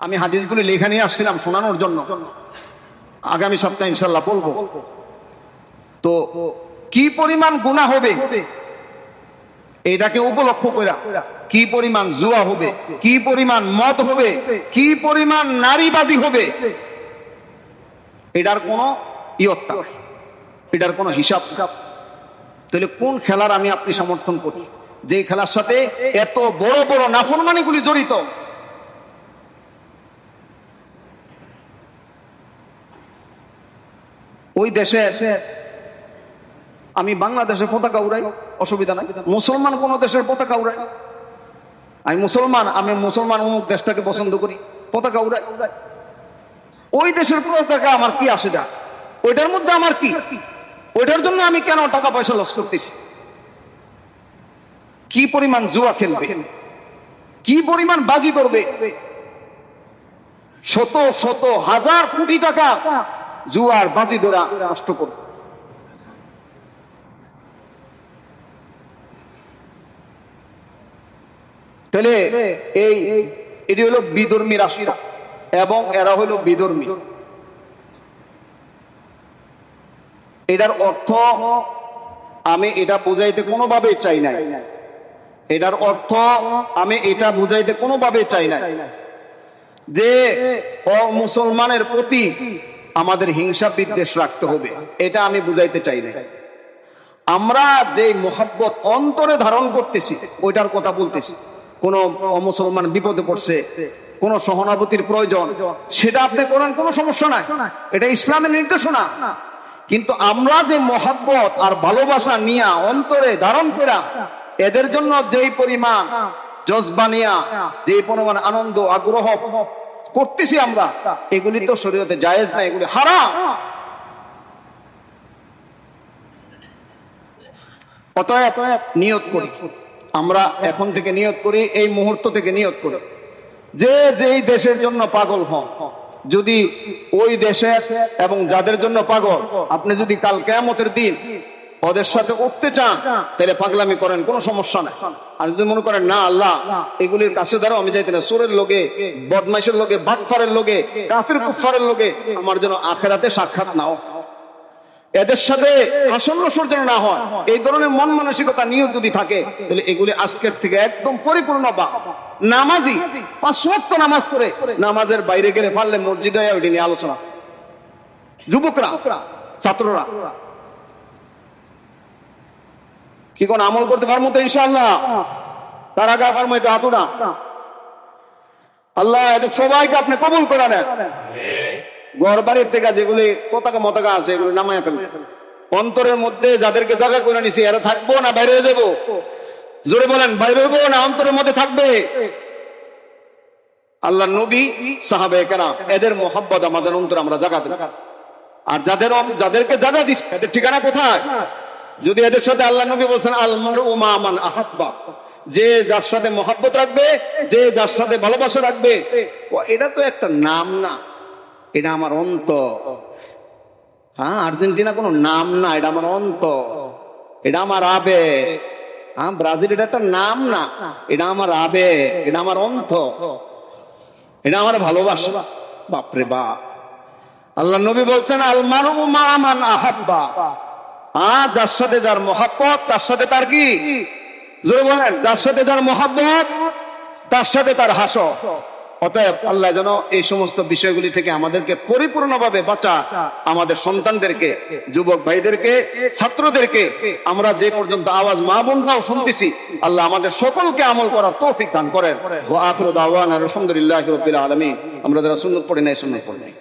আমি হাদিসগুলি লেখা নিয়ে আসছিলাম শোনানোর জন্য, আগামী সপ্তাহে ইনশাল্লাহ বলবো। তো কি পরিমাণ গুনাহ হবে এটাকে উপলক্ষ করে, কি পরিমাণ জুয়া হবে, কি পরিমাণ মদ হবে, কি পরিমাণ নারীবাদী হবে, এটার কোনো ইয়ত্তা, এটার কোনো হিসাব। তাহলে কোন খেলার আমি আপনি সমর্থন করি, যে খেলার সাথে এত বড় বড় নাফরমানিগুলি জড়িত? ওই দেশের, আমি বাংলাদেশের পতাকা উড়াই, অসুবিধা নাই। মুসলমান কোন দেশের পতাকা উড়াই, আমি মুসলমান অমুক দেশটাকে পছন্দ করি, পতাকা উড়াই। ওই দেশের পতাকা আমার কি আসে যায়? ওইটার মধ্যে আমার কি? ওইটার জন্য আমি কেন টাকা পয়সা লস করতেছি? কি পরিমাণ জুয়া খেলবে, কি পরিমাণ বাজি করবে, শত শত হাজার কোটি টাকা জুয়ার বাজি ধরে নষ্ট করবে। তাহলে এটি হলো বিধর্মী রাষ্ট্র এবং এরা হলো বিধর্মী। এটার অর্থ আমি এটা বুঝাইতে কোনোভাবে চাই না, এটার অর্থ আমি এটা বুঝাইতে কোনোভাবে চাই না যে মুসলমানের প্রতি আমাদের হিংসা বিদ্বেষ রাখতে হবে, এটা আমি বুঝাইতে চাই না। আমরা যে মোহাব্বত অন্তরে ধারণ করতেছি ওইটার কথা বলতেছি। কোন মুসলমান বিপদে পড়ছে, কোন সহানুভূতির প্রয়োজন, সেটা আপনি করেন, কোনো সমস্যা নাই, এটা ইসলামের নির্দেশনা। কিন্তু আমরা যে মোহাব্বত আর ভালোবাসা নিয়া অন্তরে ধারণ করা, এদের জন্য যেই পরিমাণ জজবা নিয়া, যে পরিমাণ আনন্দ আগ্রহ করতেছি আমরা, এগুলি তো শরীয়তে জায়েজ না, এগুলি হারাম। অতএব নিয়ত করি, আমরা এখন থেকে নিয়ত করি, এই মুহূর্ত থেকে নিয়ত করি যে যেই দেশের জন্য পাগল হন, যদি ওই দেশের এবং যাদের জন্য পাগল, আপনি যদি কাল কিয়ামতের দিন ওদের সাথে উঠতে চান তাহলে পাগলামি করেন, কোনো সমস্যা নাই। আর যদি মনে করেন না আল্লাহ এগুলির কাছে দ্বারা আমি যাইতে না, সুরের লোকে, বদমাইশের লোকে, বাটফারের লোকে, কাফির কুফারের লোকে আমার জন্য আখেরাতে সাক্ষাৎ নাও, এদের সাথে আসন্ন সর্জন না হয়, এই ধরনের মন মানসিকতা নিয়ে যদি থাকে, তাহলে এগুলি আজকের থেকে একদম পরিপূর্ণ বা নামাজি, 5 ওয়াক্ত নামাজ পড়ে নামাজের বাইরে গেলে পারলে মসজিদে ওইটা নিয়ে আলোচনা, যুবকরা, ছাত্ররা কি কোন আমল করতে পারবো তো ইনশাআল্লাহ? কারাগা পারবো এটা হাতুড়া। আল্লাহ এদের সবাইকে আপনি কবুল করে নেন। ঘর বাড়ির থেকে যেগুলি পতাকা মতাকা আছে এগুলো নামায় ফেলবে। অন্তরের মধ্যে যাদেরকে জায়গা করে নিছি, এরা থাকবো না বাইরে হয়ে যাবো? জোরে বলেন, বাইরে হইবো না অন্তরের মধ্যে থাকবে? আল্লাহ নবী, সাহাবায়ে কেরাম, এদের মোহাব্বত আমাদের অন্তরে আমরা জায়গা দেব। আর যাদেরকে জায়গা দিচ্ছে এদের ঠিকানা কোথায়? যদি এদের সাথে আল্লাহ নবী বলছেন আল মারউ মা মান আহাব্বা, যে যার সাথে মোহাব্বত রাখবে, যে যার সাথে ভালোবাসা রাখবে, এটা তো একটা নাম না, এটা আমার অন্তর। হ্যাঁ, আর্জেন্টিনা কোনো নাম না, এটা আমার অন্তর, এটা আমার আবেগ। হ্যাঁ, ব্রাজিল এটা একটা নাম না, এটা আমার আবেগ, এটা আমার অন্তর, এটা আমার ভালোবাসা। বাপরে বাপ, আল্লাহ নবী বলছেন আল মারউ মা মান আহাব্বা, যার সাথে যার মোহাব্বত তার সাথে তার কি? জোরে বলেন, যার সাথে যার মোহাব্বত তার সাথে তার হাসর। অতএব আল্লাহ যেন এই সমস্ত বিষয়গুলি থেকে আমাদেরকে পরিপূর্ণভাবে বাঁচা, আমাদের সন্তানদেরকে, যুবক ভাইদেরকে, ছাত্রদেরকে, আমরা যে পর্যন্ত আওয়াজ মা বোনরাও শুনতেছি, আল্লাহ আমাদের সকলকে আমল করার তৌফিক দান করেন। ওয়া আখিরু দাওয়ানা আলহামদুলিল্লাহি রাব্বিল আলামিন। আমরা যারা সুন্নাত পড়ি নাই, সুন্নাত পড়ি নাই।